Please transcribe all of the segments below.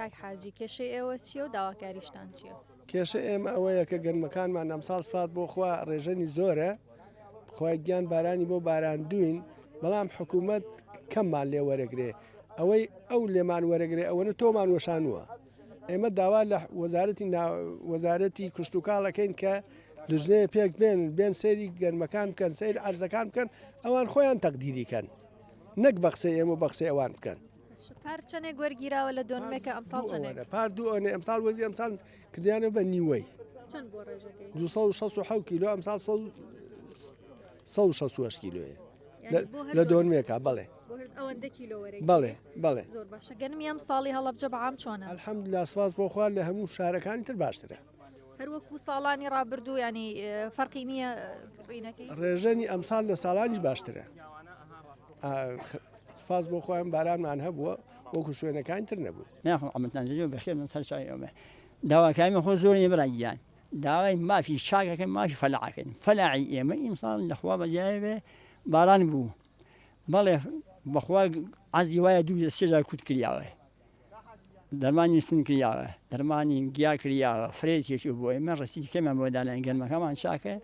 کاک حاجی کێشەی ئێوە چییە و داواکاریشتان چییە؟ کێشە ئێمە ئەوەیە کە گەرمەکانمان ئەمساڵ سپات بۆ خوا ڕێژەنی زۆرە خۆی گیان بارانی بۆ باراندوین بەڵام حکوومەت کەممان لێ وەرەگرێ ئەوەی ئەو لێمان وەرەگرێ ئەوەنە تۆمان وەشانووە ئێمە داوا لە وەزارەتی کشت و کاڵەکەین کە لژنەیە پێک بێن سەیری گەرمەکان بکەن سەیر عەرزەکان بکەن ئەوان خۆیان تەقدیریکەن نەک بە قسەی ئێمە بە قسەی ئەوان بکەن پار چەندێک وەرگیراوە لە دۆنمێکە ئەمساڵ چەندێک پار دوو ئەوەنێ ئەمساڵ وەرگی ئەمساڵ کردیانە بە نیوەی چەند بۆ ڕێژەکەی 267 کیلۆ ئەمساڵ 168 کیلۆیە لە دۆنمێکە بەڵێ ئەوەندە کیلۆ وەرەگی بەڵێ بەڵێ زۆر باشە گەنمی ئەم ساڵی هەڵەبجە بەعام چۆنە؟ الحەمدوللا سپاس بۆ خوا لە هەموو شارەکانی تر باشترە هەروەکو ساڵانی ڕابردوو ینی فەرقی نییە ڕینەکەی ڕێژەنی ئەمساڵ لە ساڵانیش باشترە سپاس بۆ خۆیان بارانمان هەبووە وەکو شوێنەکانی تر نەبوو ناخۆ ئەمەتانجێ بەخێر من سەرچاوی ئەومە داواکامی خۆ زۆری بڕاییان داوای مافی چاکەکەن مافی فەلاعەکەن فەلاعی ئێمە ئیمساڵ لەخوا بەجایە بێ باران بوو بەڵێ بەخوا عەزی وایە دوو سێجار کوت کریاوە دەرمانی سون کریاوە دەرمانی گیا کریاوە فرێتێکی بۆ ئێمە ڕسیدی کەمان بۆ دانای گەرمەکەمان چاکە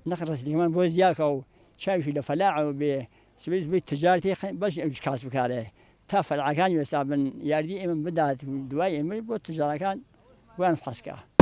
نەخ ڕسیدیمان بۆ زیاکە و چاویشی لە فەلاعەوە بێ سبیز بێت تجارتی باش ئەوش کاس بکارێ تا فەلاعەکانی وێستا بن یاردی ئێمە بدات دوای ئێمە بۆ تجارەکان وان حەسکە